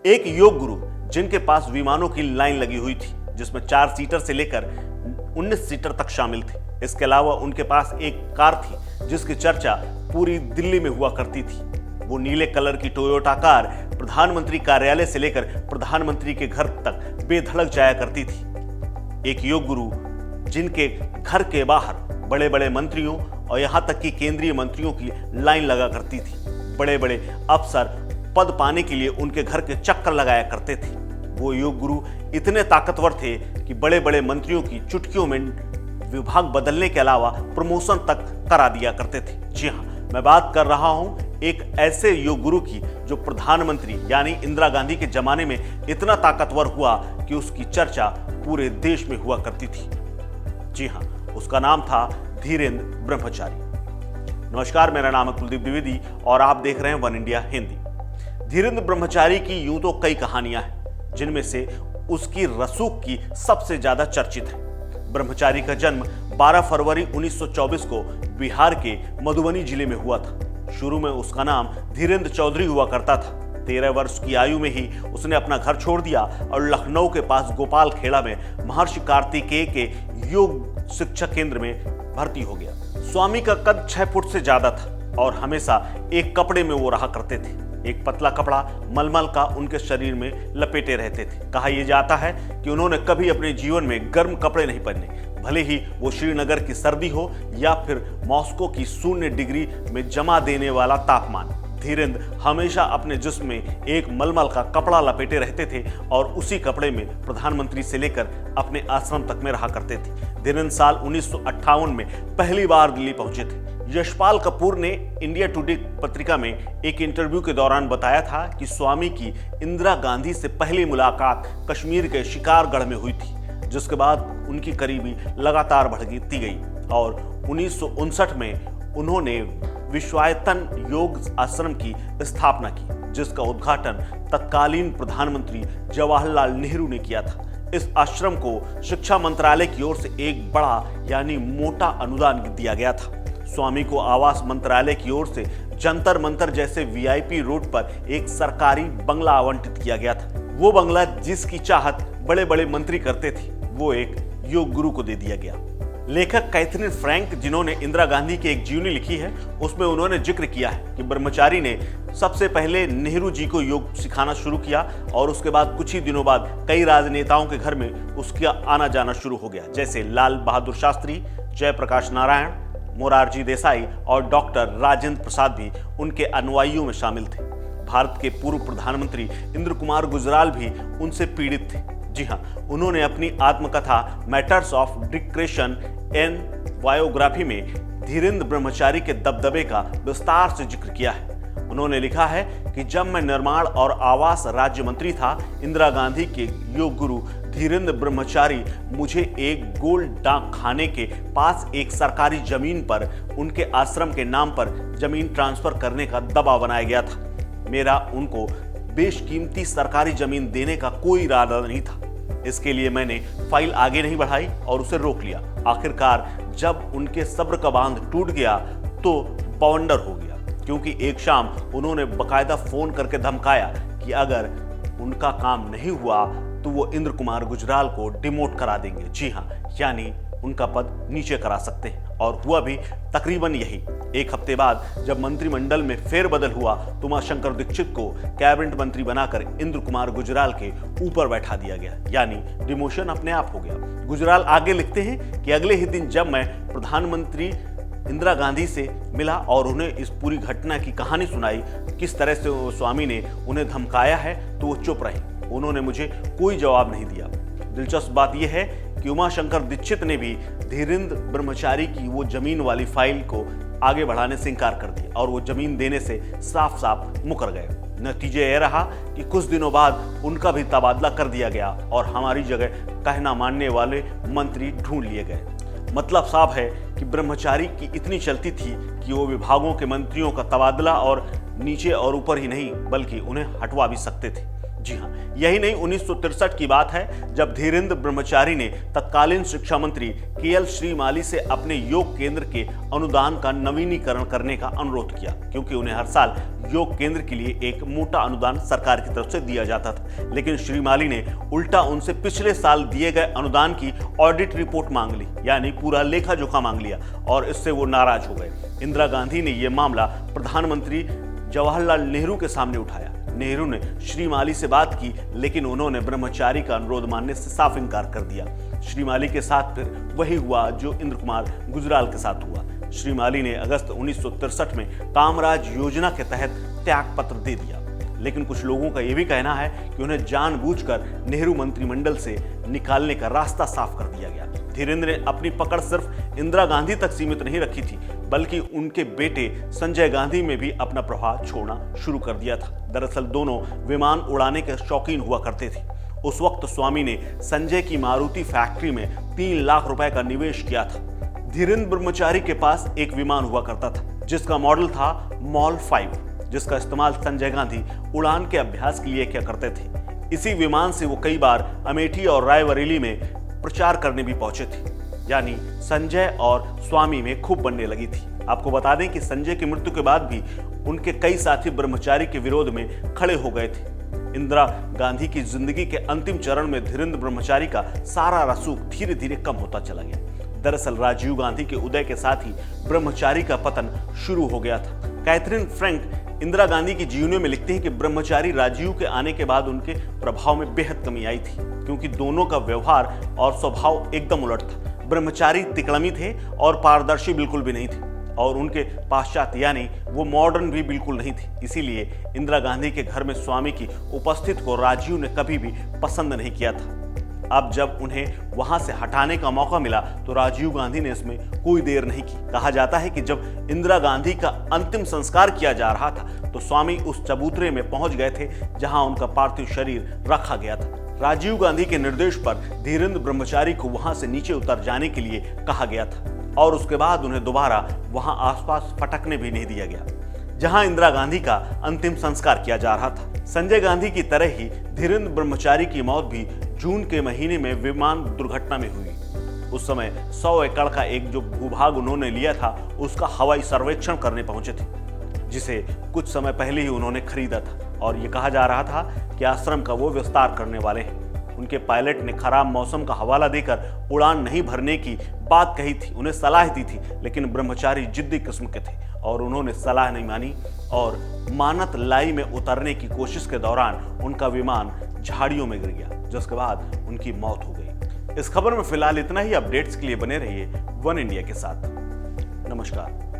एक योग गुरु जिनके पास विमानों की लाइन लगी हुई थी, जिसमें 4 सीटर से लेकर 19 सीटर तक शामिल थे। इसके अलावा उनके पास एक कार थी जिसकी चर्चा पूरी दिल्ली में हुआ करती थी। वो नीले कलर की टोयोटा कार प्रधानमंत्री कार्यालय से लेकर प्रधानमंत्री के घर तक बेधड़क जाया करती थी। एक योग गुरु जिनके घर के बाहर बड़े बड़े मंत्रियों और यहां तक कि केंद्रीय मंत्रियों की लाइन लगा करती थी। बड़े बड़े अफसर पद पाने के लिए उनके घर के चक्कर लगाया करते थे। वो योग गुरु इतने ताकतवर थे कि बड़े बड़े मंत्रियों की चुटकियों में विभाग बदलने के अलावा प्रमोशन तक करा दिया करते थे। जी हाँ, मैं बात कर रहा हूं एक ऐसे योग गुरु की जो प्रधानमंत्री यानी इंदिरा गांधी के जमाने में इतना ताकतवर हुआ कि उसकी चर्चा पूरे देश में हुआ करती थी। जी हाँ, उसका नाम था धीरेन्द्र ब्रह्मचारी। नमस्कार, मेरा नाम है कुलदीप द्विवेदी और आप देख रहे हैं वन इंडिया हिंदी। धीरेन्द्र ब्रह्मचारी की यूं तो कई कहानियां हैं, जिनमें से उसकी रसूख की सबसे ज्यादा चर्चित है। ब्रह्मचारी का जन्म 12 फरवरी 1924 को बिहार के मधुबनी जिले में हुआ था। शुरू में उसका नाम धीरेन्द्र चौधरी हुआ करता था। 13 वर्ष की आयु में ही उसने अपना घर छोड़ दिया और लखनऊ के पास गोपाल खेड़ा में महर्षि कार्तिकेय के योग शिक्षा केंद्र में भर्ती हो गया। स्वामी का कद 6 फुट से ज्यादा था और हमेशा एक कपड़े में वो रहा करते थे। एक पतला कपड़ा मलमल का उनके शरीर में लपेटे रहते थे। कहा यह जाता है कि उन्होंने कभी अपने जीवन में गर्म कपड़े नहीं पहने, भले ही वो श्रीनगर की सर्दी हो या फिर मॉस्को की 0 डिग्री में जमा देने वाला तापमान। धीरेन्द्र हमेशा अपने जिस्म में एक मलमल का कपड़ा लपेटे रहते थे और उसी कपड़े में प्रधानमंत्री से लेकर अपने आश्रम तक में रहा करते थे। धीरेन्द्र साल 1958 में पहली बार दिल्ली पहुंचे थे। यशपाल कपूर ने इंडिया टुडे पत्रिका में एक इंटरव्यू के दौरान बताया था कि स्वामी की इंदिरा गांधी से पहली मुलाकात कश्मीर के शिकारगढ़ में हुई थी, जिसके बाद उनकी करीबी लगातार बढ़ती गई और 1959 में उन्होंने विश्वायतन योग आश्रम की स्थापना की, जिसका उद्घाटन तत्कालीन प्रधानमंत्री जवाहरलाल नेहरू ने किया था। इस आश्रम को शिक्षा मंत्रालय की ओर से एक बड़ा यानी मोटा अनुदान दिया गया था। स्वामी को आवास मंत्रालय की ओर से जंतर मंतर जैसे वीआईपी रोड पर एक सरकारी बंगला आवंटित किया गया था। वो बंगला जिसकी चाहत बड़े बड़े मंत्री करते थे, वो एक योग गुरु को दे दिया गया। लेखक कैथरीन फ्रैंक, जिन्होंने इंदिरा गांधी की एक जीवनी लिखी है, उसमें उन्होंने जिक्र किया है कि ब्रह्मचारी ने सबसे पहले नेहरू जी को योग सिखाना शुरू किया और उसके बाद कुछ ही दिनों बाद कई राजनेताओं के घर में उसका आना जाना शुरू हो गया, जैसे लाल बहादुर शास्त्री, जयप्रकाश नारायण, मोरारजी देसाई और डॉक्टर राजेंद्र प्रसाद भी उनके अनुयायियों में शामिल थे। भारत के पूर्व प्रधानमंत्री इंद्र कुमार गुजराल भी उनसे पीड़ित थे। जी हाँ, उन्होंने अपनी आत्मकथा मैटर्स ऑफ डिक्रेशन एंड बायोग्राफी में धीरेन्द्र ब्रह्मचारी के दबदबे का विस्तार से जिक्र किया है। उन्होंने लिखा है कि जब मैं निर्माण और आवास राज्य मंत्री था, इंदिरा गांधी के योग गुरु धीरेन्द्र ब्रह्मचारी मुझे एक गोल डाक खाने के पास एक सरकारी जमीन पर उनके आश्रम के नाम पर जमीन ट्रांसफर करने का दबाव बनाया गया था। मेरा उनको बेशकीमती सरकारी जमीन देने का कोई इरादा नहीं था। इसके लिए मैंने फाइल आगे नहीं बढ़ाई और उसे रोक लिया। आखिरकार जब उनके सब्र का बांध टूट गया तो बवंडर हो गया, क्योंकि एक शाम उन्होंने बकायदा फोन करके धमकाया कि अगर उनका काम नहीं हुआ तो वो इंद्र कुमार गुजराल को डिमोट करा देंगे। जी हाँ, यानी उनका पद नीचे करा सकते हैं। और हुआ भी तकरीबन यही। एक हफ्ते बाद जब मंत्रिमंडल में फेरबदल हुआ तो उमाशंकर दीक्षित को कैबिनेट मंत्री बनाकर इंद्र कुमार गुजराल के ऊपर बैठा दिया गया, यानी डिमोशन अपने आप हो गया। गुजराल आगे लिखते हैं कि अगले ही दिन जब मैं प्रधानमंत्री इंदिरा गांधी से मिला और उन्हें इस पूरी घटना की कहानी सुनाई, किस तरह से स्वामी ने उन्हें धमकाया है, तो वो चुप रहे। उन्होंने मुझे कोई जवाब नहीं दिया। दिलचस्प बात यह है कि उमाशंकर दीक्षित ने भी धीरेन्द्र ब्रह्मचारी की वो जमीन वाली फाइल को आगे बढ़ाने से इंकार कर दिया और वो जमीन देने से साफ साफ मुकर गए। नतीजा यह रहा कि कुछ दिनों बाद उनका भी तबादला कर दिया गया और हमारी जगह कहना मानने वाले मंत्री ढूंढ लिए गए। मतलब साफ है कि ब्रह्मचारी की इतनी चलती थी कि वो विभागों के मंत्रियों का तबादला और नीचे और ऊपर ही नहीं बल्कि उन्हें हटवा भी सकते थे। जी हाँ, यही नहीं, 1963 की बात है जब धीरेन्द्र ब्रह्मचारी ने तत्कालीन शिक्षा मंत्री केएल श्रीमाली से अपने योग केंद्र के अनुदान का नवीनीकरण करने का अनुरोध किया, क्योंकि उन्हें हर साल योग केंद्र के लिए एक मोटा अनुदान सरकार की तरफ से दिया जाता था। लेकिन श्रीमाली ने उल्टा उनसे पिछले साल दिए गए अनुदान की ऑडिट रिपोर्ट मांग ली, यानी पूरा लेखा जोखा मांग लिया, और इससे वो नाराज हो गए। इंदिरा गांधी ने यह मामला प्रधानमंत्री जवाहरलाल नेहरू के सामने उठाया। नेहरू ने श्रीमाली से बात की, लेकिन उन्होंने ब्रह्मचारी का अनुरोध मानने से साफ इनकार कर दिया। श्रीमाली के साथ फिर वही हुआ जो इंद्र कुमार गुजराल के साथ हुआ। श्रीमाली ने अगस्त 1963 में कामराज योजना के तहत त्याग पत्र दे दिया, लेकिन कुछ लोगों का यह भी कहना है कि उन्हें जानबूझकर नेहरू मंत्रिमंडल से निकालने का रास्ता साफ कर दिया गया। धीरेन्द्र ने अपनी पकड़ सिर्फ इंदिरा गांधी तक सीमित नहीं रखी थी, बल्कि उनके बेटे संजय गांधी में भी अपना प्रभाव छोड़ना शुरू कर दिया था। दरअसल दोनों विमान उड़ाने के शौकीन हुआ करते थे। उस वक्त स्वामी ने संजय की मारुति फैक्ट्री में 3 लाख रुपए का निवेश किया था। धीरेन्द्र ब्रह्मचारी के पास एक विमान हुआ करता था जिसका मॉडल था मॉल 5, जिसका इस्तेमाल संजय गांधी उड़ान के अभ्यास के लिए किया करते थे। इसी विमान से वो कई बार अमेठी और रायबरेली में प्रचार करने भी पहुंचे थे, यानी संजय और स्वामी में खूब बनने लगी थी। आपको बता दें कि संजय की मृत्यु के बाद भी उनके कई साथी ब्रह्मचारी के विरोध में खड़े हो गए थे। इंदिरा गांधी की जिंदगी के अंतिम चरण में धीरेन्द्र ब्रह्मचारी का सारा रसूख धीरे धीरे कम होता चला गया। दरअसल राजीव गांधी के उदय के साथ ही ब्रह्मचारी का पतन शुरू हो गया था। कैथरीन फ्रैंक इंदिरा गांधी की जीवनी में लिखते हैं कि ब्रह्मचारी राजीव के आने के बाद उनके प्रभाव में बेहद कमी आई थी, क्योंकि दोनों का व्यवहार और स्वभाव एकदम उलट था। ब्रह्मचारी तिकड़मी थे और पारदर्शी बिल्कुल भी नहीं थे, और उनके पाश्चात्य यानी वो मॉडर्न भी बिल्कुल नहीं थे। इसीलिए इंदिरा गांधी के घर में स्वामी की उपस्थिति को राजीव ने कभी भी पसंद नहीं किया था। अब जब उन्हें वहां से हटाने का मौका मिला तो राजीव गांधी ने इसमें कोई देर नहीं की। कहा जाता है कि जब इंदिरा गांधी का अंतिम संस्कार किया जा रहा था तो स्वामी उस चबूतरे में पहुंच गए थे जहां उनका पार्थिव शरीर रखा गया था। राजीव गांधी के निर्देश पर धीरेन्द्र ब्रह्मचारी को वहां से नीचे उतर जाने के लिए कहा गया था, और उसके बाद उन्हें दोबारा वहां आसपास फटकने भी नहीं दिया गया जहां इंदिरा गांधी का अंतिम संस्कार किया जा रहा था। संजय गांधी की तरह ही धीरेन्द्र ब्रह्मचारी की मौत भी जून के महीने में विमान दुर्घटना में हुई। उस समय 100 एकड़ का एक जो भूभाग उन्होंने लिया था उसका हवाई सर्वेक्षण करने पहुंचे थे, जिसे कुछ समय पहले ही उन्होंने खरीदा था, और ये कहा जा रहा था कि आश्रम का वो विस्तार करने वाले हैं। उनके पायलट ने खराब मौसम का हवाला देकर उड़ान नहीं भरने की बात कही थी, उन्हें सलाह दी थी, लेकिन ब्रह्मचारी जिद्दी किस्म के थे और उन्होंने सलाह नहीं मानी और मानत लाई में उतरने की कोशिश के दौरान उनका विमान झाड़ियों में गिर गया, जिसके बाद उनकी मौत हो गई। इस खबर में फिलहाल इतना ही। अपडेट्स के लिए बने रहिए वन इंडिया के साथ। नमस्कार।